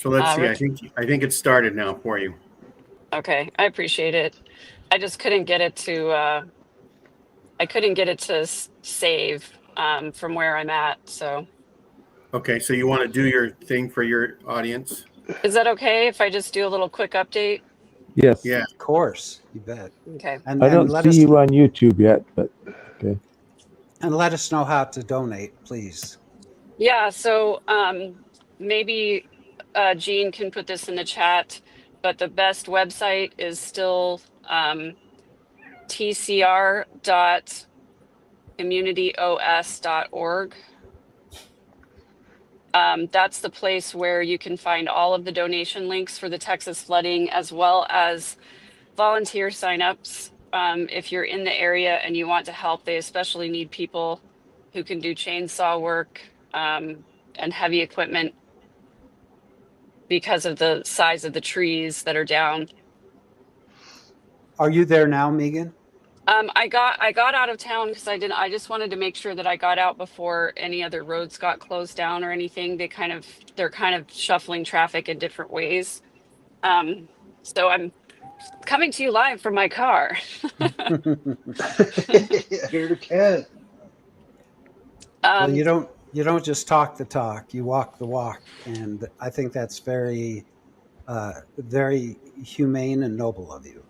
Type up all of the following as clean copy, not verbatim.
So let's see. I think it's started now for you. Okay, I appreciate it. I just couldn't get it to. I couldn't get it to save from where I'm at. So Okay, so you want to do your thing for your audience? is that okay if I just do a little quick update? Yes. Yeah. Of course, you bet. Okay. And I don't let see us you on YouTube yet, but okay. and let us know how to donate, please. Yeah. So maybe Jean can put this in the chat, but the best website is still tcr.immunityos.org. That's the place where you can find all of the donation links for the Texas flooding, as well as volunteer signups. If you're in the area and you want to help, they especially need people who can do chainsaw work and heavy equipment because of the size of the trees that are down. Are you there now, Megan? I got out of town because I just wanted to make sure that I got out before any other roads got closed down or anything. They're kind of shuffling traffic in different ways. So I'm coming to you live from my car. Here to Ken. Well, you don't just talk the talk, you walk the walk, and I think that's very very humane and noble of you.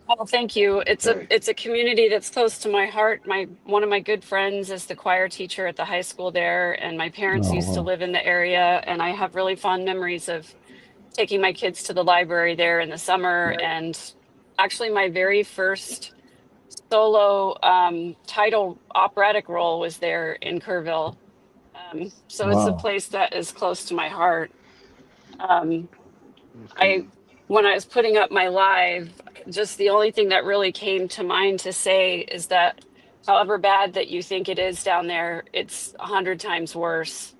Well, thank you. It's a community that's close to my heart. One of my good friends is the choir teacher at the high school there, and my parents used to live in the area, and I have really fond memories of taking my kids to the library there in the summer. And actually my very first solo title operatic role was there in Kerrville. So it's a place that is close to my heart. When I was putting up my live, just the only thing that really came to mind to say is that however bad that you think it is down there, it's 100 times worse.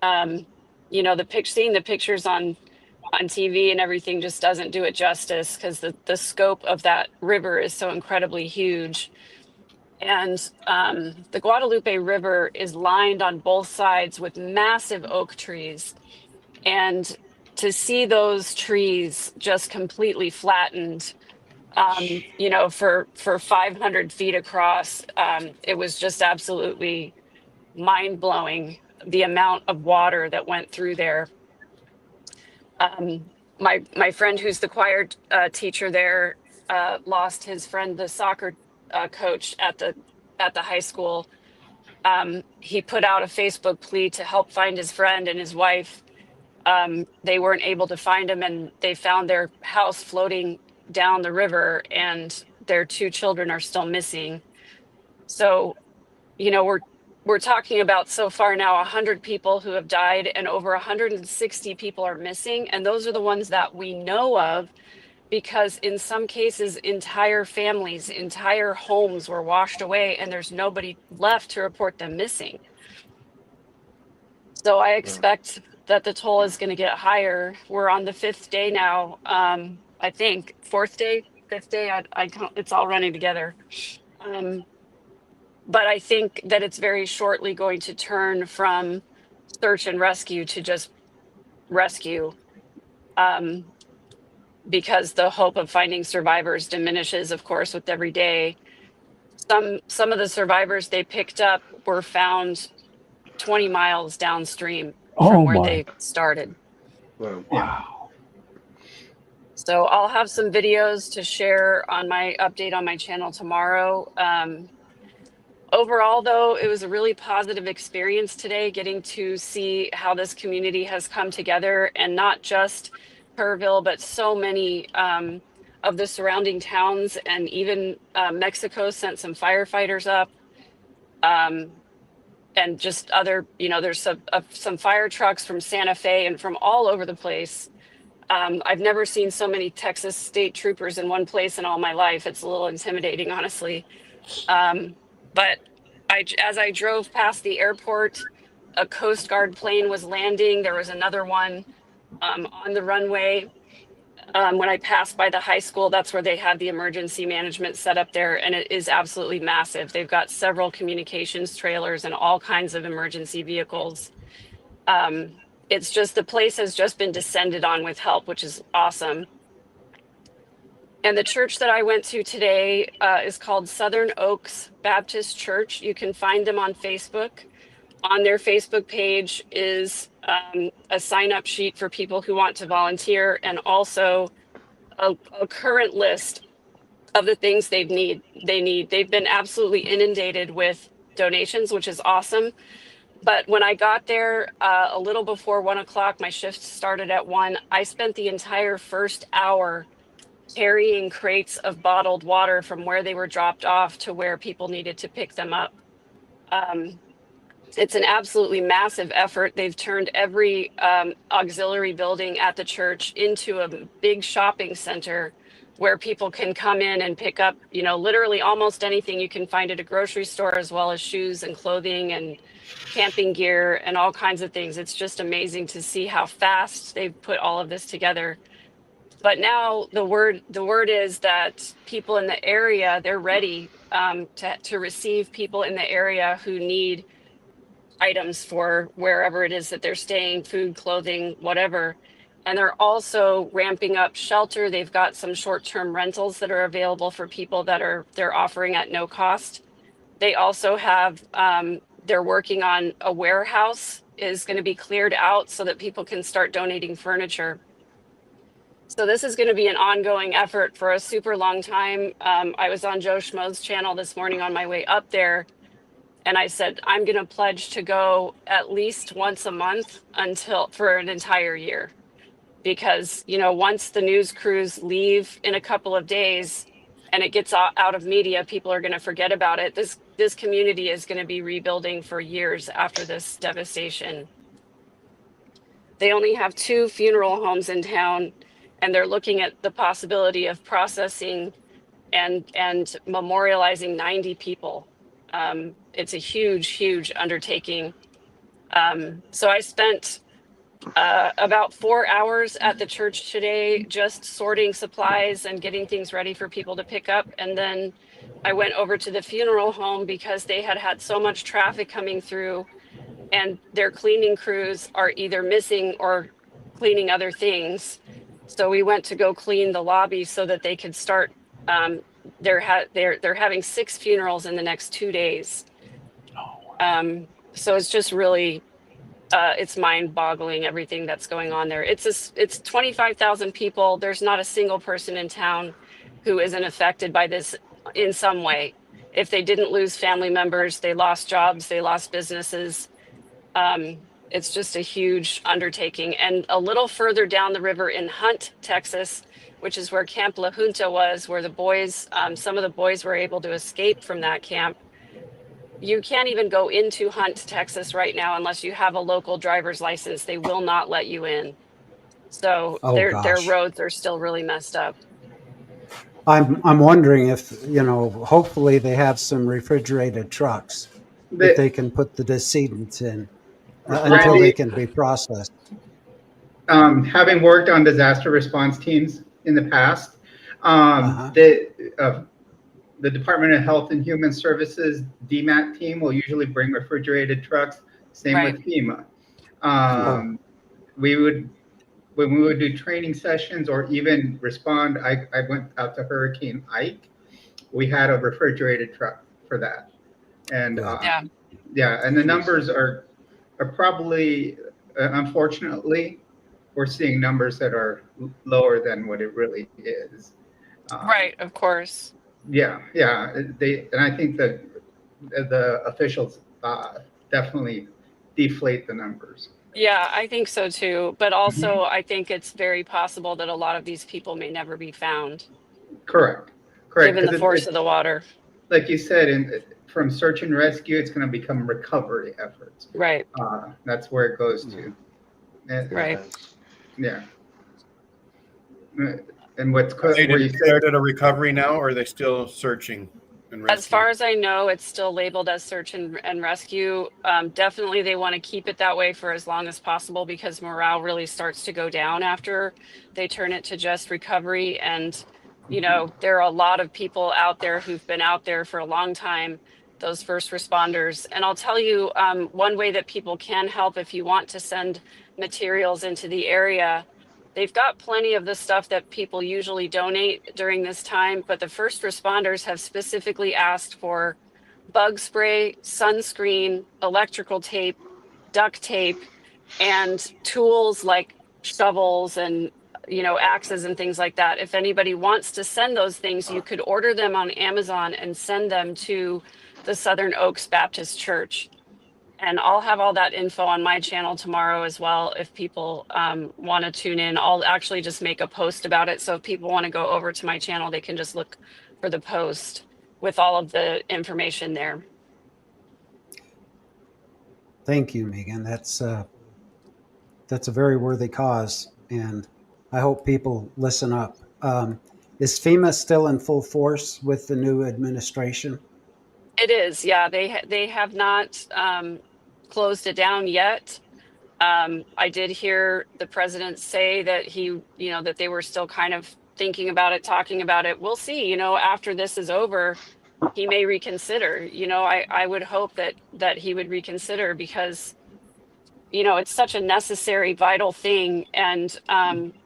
You know, seeing the pictures on TV and everything just doesn't do it justice, because the scope of that river is so incredibly huge. And the Guadalupe River is lined on both sides with massive oak trees. And to see those trees just completely flattened, you know, for 500 feet across, it was just absolutely mind blowing, the amount of water that went through there. My friend who's the choir teacher there lost his friend, the soccer coach at the high school. He put out a Facebook plea to help find his friend and his wife. They weren't able to find him, and they found their house floating down the river, and their 2 children are still missing. So, you know, we're talking about so far now 100 people who have died, and over 160 people are missing. And those are the ones that we know of, because in some cases, entire families, entire homes were washed away, and there's nobody left to report them missing. So I expect that the toll is going to get higher. We're on the 5th day now. I think 4th day, 5th day, I it's all running together. But I think that it's very shortly going to turn from search and rescue to just rescue, because the hope of finding survivors diminishes, of course, with every day. Some of the survivors they picked up were found 20 miles downstream from where they started. Wow. So I'll have some videos to share on my update on my channel tomorrow. Overall, though, it was a really positive experience today, getting to see how this community has come together, and not just Kerrville, but so many of the surrounding towns, and even Mexico sent some firefighters up, and just other, you know, there's some fire trucks from Santa Fe and from all over the place. I've never seen so many Texas state troopers in one place in all my life. It's a little intimidating, honestly. But as I drove past the airport, a Coast Guard plane was landing. There was another one on the runway. When I passed by the high school, that's where they had the emergency management set up there, and it is absolutely massive. They've got several communications trailers and all kinds of emergency vehicles. it's just the place has just been descended on with help, which is awesome. And the church that I went to today is called Southern Oaks Baptist Church. You can find them on Facebook. On their Facebook page is a sign-up sheet for people who want to volunteer, and also a current list of the things they need. They've been absolutely inundated with donations, which is awesome. But when I got there a little before 1 o'clock, my shift started at 1. I spent the entire first hour carrying crates of bottled water from where they were dropped off to where people needed to pick them up. It's an absolutely massive effort. They've turned every auxiliary building at the church into a big shopping center where people can come in and pick up, literally almost anything you can find at a grocery store, as well as shoes and clothing and camping gear and all kinds of things. It's just amazing to see how fast they've put all of this together. But now the word is that people in the area, they're ready to receive people in the area who need items for wherever it is that they're staying, food, clothing, whatever. And they're also ramping up shelter. They've got some short-term rentals that are available for people that they're offering at no cost. They also have, they're working on a warehouse is going to be cleared out so that people can start donating furniture. So this is going to be an ongoing effort for a super long time. I was on Joe Schmo's channel this morning on my way up there, and I said, I'm going to pledge to go at least once a month for an entire year. Because, once the news crews leave in a couple of days and it gets out of media, people are going to forget about it. This community is going to be rebuilding for years after this devastation. They only have 2 funeral homes in town, and they're looking at the possibility of processing and memorializing 90 people. It's a huge, huge undertaking. So I spent about 4 hours at the church today, just sorting supplies and getting things ready for people to pick up. And then I went over to the funeral home because they had so much traffic coming through, and their cleaning crews are either missing or cleaning other things. So we went to go clean the lobby so that they could start. They're having 6 funerals in the next 2 days. So it's just really, it's mind-boggling everything that's going on there. It's 25,000 people. There's not a single person in town who isn't affected by this in some way. If they didn't lose family members, they lost jobs, they lost businesses. It's just a huge undertaking. And a little further down the river in Hunt, Texas, which is where Camp La Junta was, where the boys, some of the boys were able to escape from that camp. You can't even go into Hunt, Texas right now unless you have a local driver's license. They will not let you in. So their roads are still really messed up. I'm wondering if, hopefully they have some refrigerated trucks that they can put the decedents in until they can be processed. Having worked on disaster response teams in the past, the Department of Health and Human Services DMAT team will usually bring refrigerated trucks. Same with FEMA. When we would do training sessions or even respond, I went out to Hurricane Ike. We had a refrigerated truck for that, and and the numbers are probably, unfortunately, we're seeing numbers that are lower than what it really is. Right, of course. And I think that the officials definitely deflate the numbers. Yeah, I think so too. But also, I think it's very possible that a lot of these people may never be found. Correct. Given the force of the water. Like you said, from search and rescue, it's going to become recovery efforts. Right. That's where it goes to. Right. Yeah. And what's they declared it a recovery now, or are they still searching and rescue? As far as I know, it's still labeled as search and rescue. Definitely they want to keep it that way for as long as possible, because morale really starts to go down after they turn it to just recovery. And, there are a lot of people out there who've been out there for a long time, those first responders. And I'll tell you, one way that people can help, if you want to send materials into the area. They've got plenty of the stuff that people usually donate during this time, but the first responders have specifically asked for bug spray, sunscreen, electrical tape, duct tape, and tools like shovels and axes and things like that. If anybody wants to send those things, you could order them on Amazon and send them to the Southern Oaks Baptist Church. And I'll have all that info on my channel tomorrow as well. If people want to tune in, I'll actually just make a post about it. So if people want to go over to my channel, they can just look for the post with all of the information there. Thank you, Megan. That's a very worthy cause, and I hope people listen up. Is FEMA still in full force with the new administration? It is, yeah. They have not closed it down yet. I did hear the president say that that they were still kind of thinking about it, talking about it. We'll see. After this is over, he may reconsider. I would hope that he would reconsider, because it's such a necessary, vital thing, and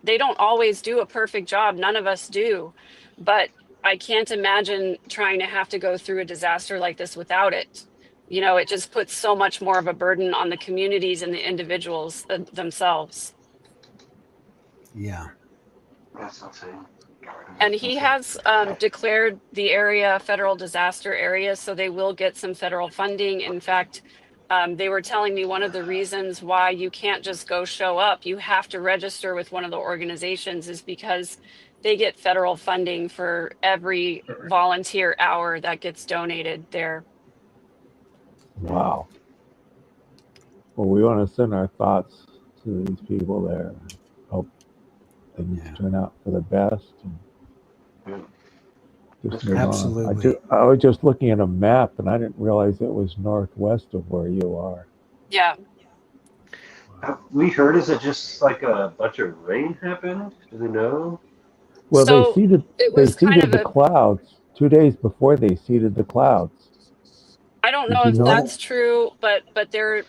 they don't always do a perfect job. None of us do, but I can't imagine trying to have to go through a disaster like this without it. It just puts so much more of a burden on the communities and the individuals themselves. Yeah. That's insane. And he has declared the area a federal disaster area, so they will get some federal funding. In fact, they were telling me one of the reasons why you can't just go show up, you have to register with one of the organizations, is because they get federal funding for every volunteer hour that gets donated there. Wow. Well, we want to send our thoughts to these people there. Hope things turn out for the best. Just move on. Absolutely. I was just looking at a map, and I didn't realize it was northwest of where you are. Yeah. Have we heard, is it just like a bunch of rain happened? Do we know? Well, So they seeded the clouds 2 days before they seeded the clouds. I don't Did know you if know that's true, but there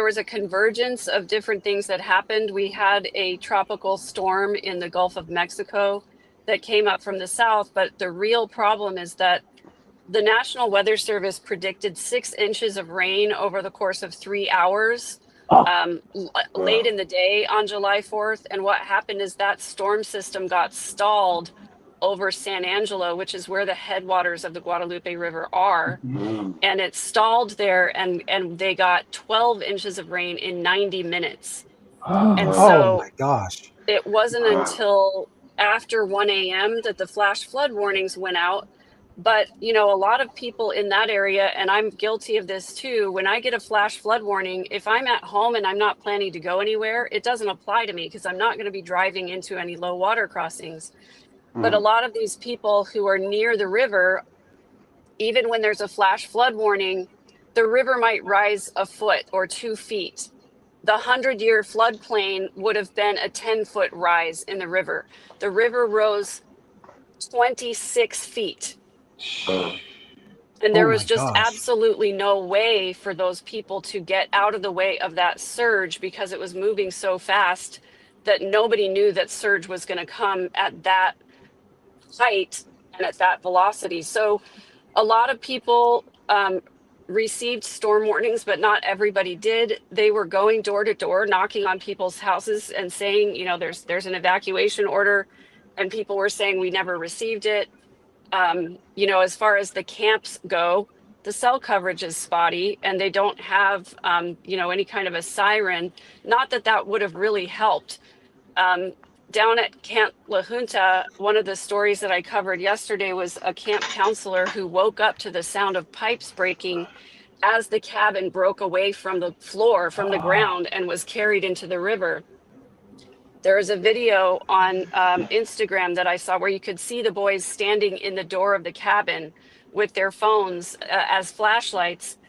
was a convergence of different things that happened. We had a tropical storm in the Gulf of Mexico that came up from the south, but the real problem is that the National Weather Service predicted 6 inches of rain over the course of 3 hours late in the day on July 4th. And what happened is that storm system got stalled over San Angelo, which is where the headwaters of the Guadalupe River are. And it stalled there, and they got 12 inches of rain in 90 minutes. And so oh my gosh. it wasn't until after 1 a.m. that the flash flood warnings went out. But, a lot of people in that area, and I'm guilty of this too, when I get a flash flood warning, if I'm at home and I'm not planning to go anywhere, it doesn't apply to me because I'm not going to be driving into any low water crossings. But a lot of these people who are near the river, even when there's a flash flood warning, the river might rise a foot or 2 feet. The 100-year floodplain would have been a 10-foot rise in the river. The river rose 26 feet. And there was just absolutely no way for those people to get out of the way of that surge because it was moving so fast that nobody knew that surge was going to come at that height and at that velocity. So a lot of people received storm warnings, but not everybody did. They were going door to door, knocking on people's houses and saying, there's an evacuation order, and people were saying we never received it. As far as the camps go, the cell coverage is spotty, and they don't have any kind of a siren. Not that would have really helped. Down at Camp La Junta, one of the stories that I covered yesterday was a camp counselor who woke up to the sound of pipes breaking as the cabin broke away from the floor, from the ground, and was carried into the river. There is a video on Instagram that I saw where you could see the boys standing in the door of the cabin with their phones as flashlights.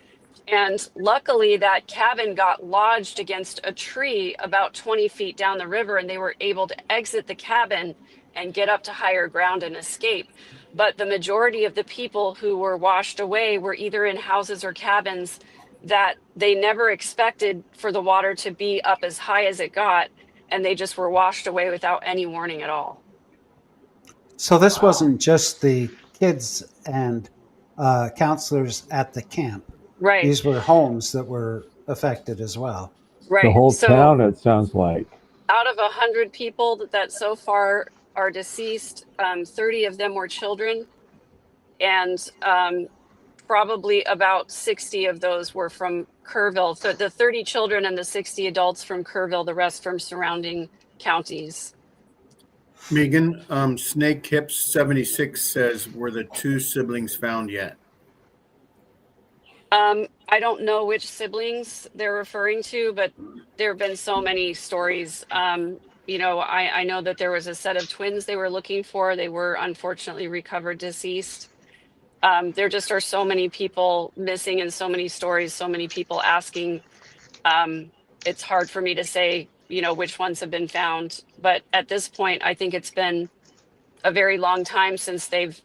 And luckily that cabin got lodged against a tree about 20 feet down the river, and they were able to exit the cabin and get up to higher ground and escape. But the majority of the people who were washed away were either in houses or cabins that they never expected for the water to be up as high as it got, and they just were washed away without any warning at all. So this wasn't just the kids and counselors at the camp. Right. These were homes that were affected as well. Right. The whole So town, it sounds like. out of 100 people that so far are deceased, 30 of them were children, and probably about 60 of those were from Kerrville. So the 30 children and the 60 adults from Kerrville, the rest from surrounding counties. Megan, Snake Hips 76 says, were the 2 siblings found yet? I don't know which siblings they're referring to, but there have been so many stories. You know, I know that there was a set of twins they were looking for. They were unfortunately recovered deceased. There just are so many people missing and so many stories, so many people asking. It's hard for me to say, you know, which ones have been found. But at this point, I think it's been a very long time since they've,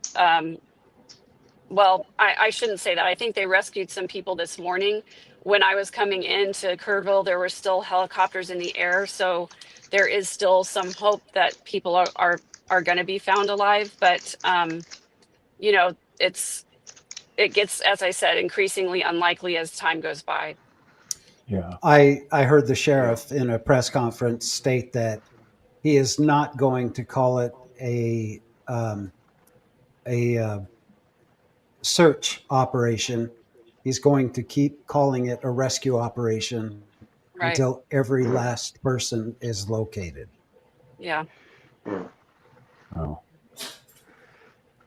well, I shouldn't say that. I think they rescued some people this morning. When I was coming into Kurville, there were still helicopters in the air. So there is still some hope that people are going to be found alive. But, you know, it gets, as I said, increasingly unlikely as time goes by. Yeah. I heard the sheriff in a press conference state that he is not going to call it a search operation. He's going to keep calling it a rescue operation Right. until every last person is located. Yeah. Yeah. Oh. It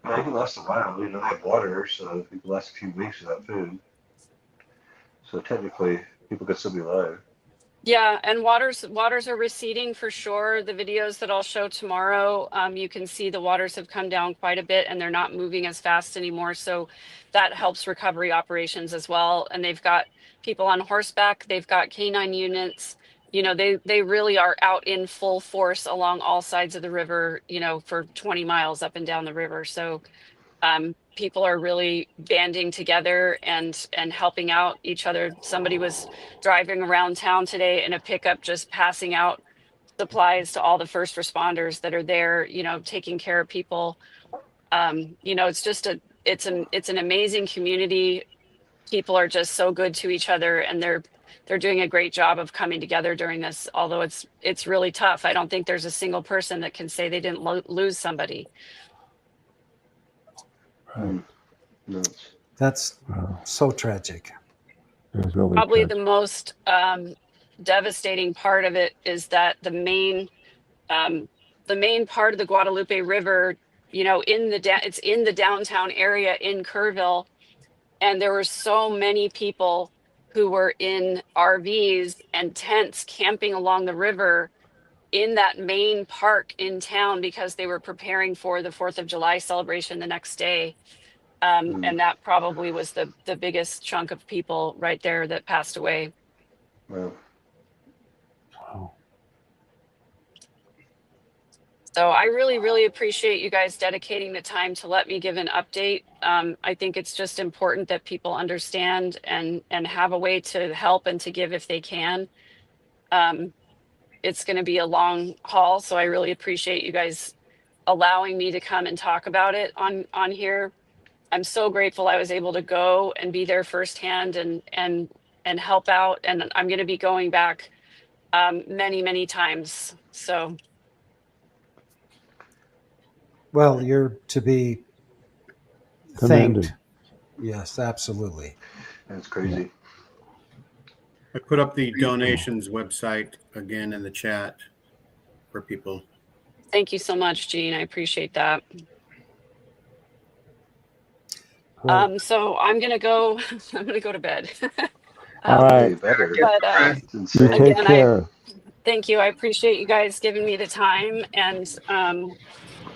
can last a while. You know, they have water, so it can last a few weeks without food. So technically, people could still be alive. Yeah, and waters are receding for sure. The videos that I'll show tomorrow, you can see the waters have come down quite a bit and they're not moving as fast anymore. So that helps recovery operations as well. And they've got people on horseback, they've got canine units. You know, they really are out in full force along all sides of the river, you know, for 20 miles up and down the river. So people are really banding together and helping out each other. Somebody was driving around town today in a pickup, just passing out supplies to all the first responders that are there, you know, taking care of people. You know, it's just it's an amazing community. People are just so good to each other, and they're doing a great job of coming together during this, although it's really tough. I don't think there's a single person that can say they didn't lose somebody. Right. Nuts. That's Wow. so tragic. It was really Probably touching. the most devastating part of it is that the main part of the Guadalupe River, you know, it's in the downtown area in Kerrville, and there were so many people who were in RVs and tents camping along the river in that main park in town because they were preparing for the 4th of July celebration the next day. And that probably was the biggest chunk of people right there that passed away. Well, Wow. So I really, really appreciate you guys dedicating the time to let me give an update. I think it's just important that people understand and have a way to help and to give if they can. It's going to be a long haul, so I really appreciate you guys allowing me to come and talk about it on here. I'm so grateful I was able to go and be there firsthand and help out. And I'm going to be going back many, many times. So. Well, you're to be Commended. thanked. Yes, absolutely. that's crazy. I put up the donations website again in the chat for people. Thank you so much, Gene. I appreciate that. Well, So I'm gonna go. I'm gonna go to bed. All right. Way better. But It's You insane. take Again, care. thank you. I appreciate you guys giving me the time, and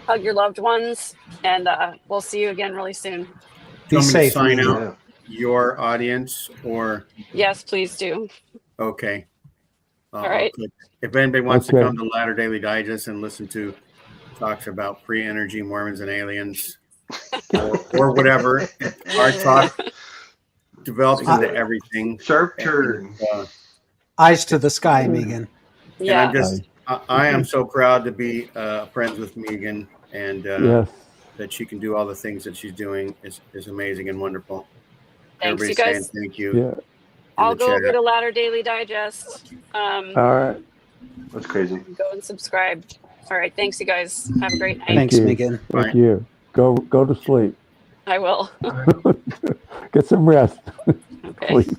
hug your loved ones. And we'll see you again really soon. Do be you want me to safe. sign Megan. out your audience or Yes, please do. okay? All right. Good. If anybody wants to Okay. come to Latter Daily Digest and listen to talks about free energy, Mormons, and aliens, or whatever, our talk develops into everything. Sharp turn. Eyes to the sky, Megan. And Yeah. I'm just, I am so proud to be friends with Megan, and Yes. that she can do all the things that she's doing is amazing and wonderful. Thanks, you Everybody's guys. saying thank you. Yeah. I'll the go over chat. to Ladder Daily Digest. All right. That's crazy. Go and subscribe. All right. Thanks, you guys. Have a great night. Thank Thanks, you. Megan. Thank Bye. you. Go to sleep. I will. Get some rest, Okay. please.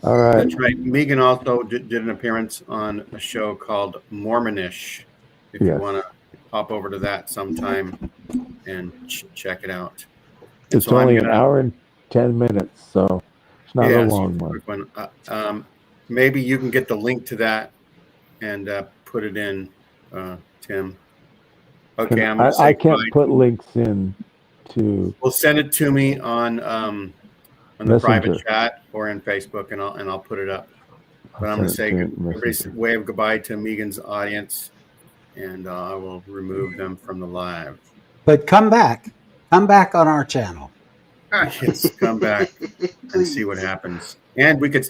All right. That's right. Megan also did an appearance on a show called Mormonish. If you Yes. want to pop over to that sometime and check it out. And It's so I'm only an gonna- hour and 10 minutes, so it's not a it's long a one. quick one. Maybe you can get the link to that and put it in, Tim. Okay, I'm gonna say I can't goodbye. put links in to Well, send it to me on the Messenger. private chat or in Facebook, and I'll put it up. But I'm going to say everybody wave goodbye to Megan's audience, and I will remove them from the live. But come back on our channel. Yes, come back and see what happens. And we could